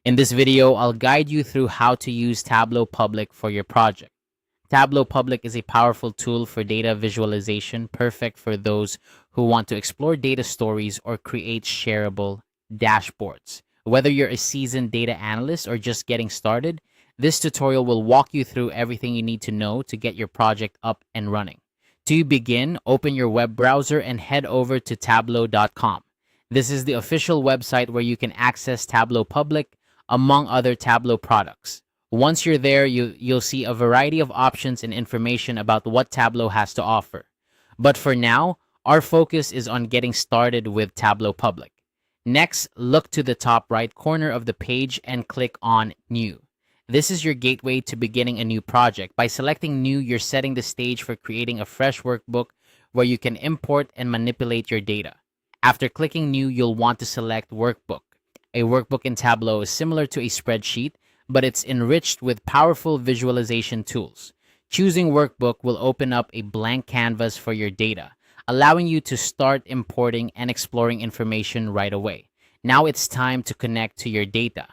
In this video, I'll guide you through how to use Tableau Public for your project. Tableau Public is a powerful tool for data visualization, perfect for those who want to explore data stories or create shareable dashboards. Whether you're a seasoned data analyst or just getting started, this tutorial will walk you through everything you need to know to get your project up and running. To begin, open your web browser and head over to tableau.com. This is the official website where you can access Tableau Public, among other Tableau products. Once you're there, you'll see a variety of options and information about what Tableau has to offer. But for now, our focus is on getting started with Tableau Public. Next, look to the top right corner of the page and click on New. This is your gateway to beginning a new project. By selecting New, you're setting the stage for creating a fresh workbook where you can import and manipulate your data. After clicking New, you'll want to select Workbook. A workbook in Tableau is similar to a spreadsheet, but it's enriched with powerful visualization tools. Choosing Workbook will open up a blank canvas for your data, allowing you to start importing and exploring information right away. Now it's time to connect to your data.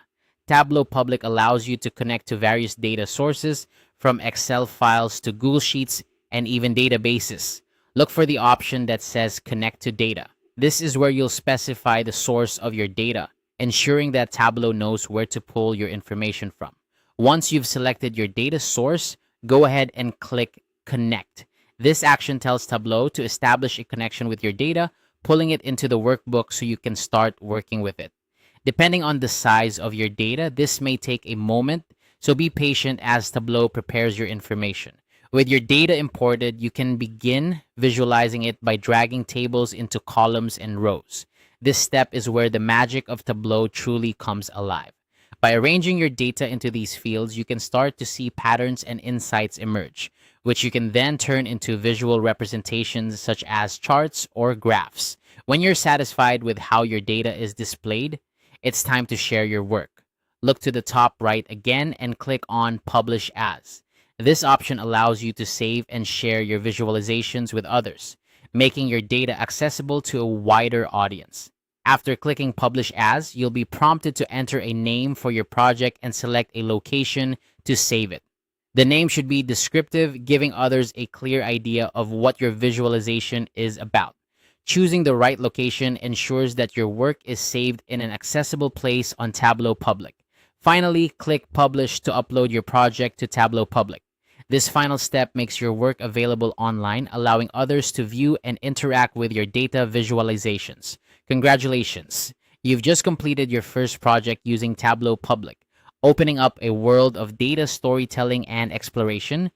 Tableau Public allows you to connect to various data sources, from Excel files to Google Sheets and even databases. Look for the option that says Connect to Data. This is where you'll specify the source of your data, ensuring that Tableau knows where to pull your information from. Once you've selected your data source, go ahead and click Connect. This action tells Tableau to establish a connection with your data, pulling it into the workbook so you can start working with it. Depending on the size of your data, this may take a moment, so be patient as Tableau prepares your information. With your data imported, you can begin visualizing it by dragging tables into columns and rows. This step is where the magic of Tableau truly comes alive. By arranging your data into these fields, you can start to see patterns and insights emerge, which you can then turn into visual representations such as charts or graphs. When you're satisfied with how your data is displayed, it's time to share your work. Look to the top right again and click on Publish As. This option allows you to save and share your visualizations with others, making your data accessible to a wider audience. After clicking Publish As, you'll be prompted to enter a name for your project and select a location to save it. The name should be descriptive, giving others a clear idea of what your visualization is about. Choosing the right location ensures that your work is saved in an accessible place on Tableau Public. Finally, click Publish to upload your project to Tableau Public. This final step makes your work available online, allowing others to view and interact with your data visualizations. Congratulations! You've just completed your first project using Tableau Public, opening up a world of data storytelling and exploration.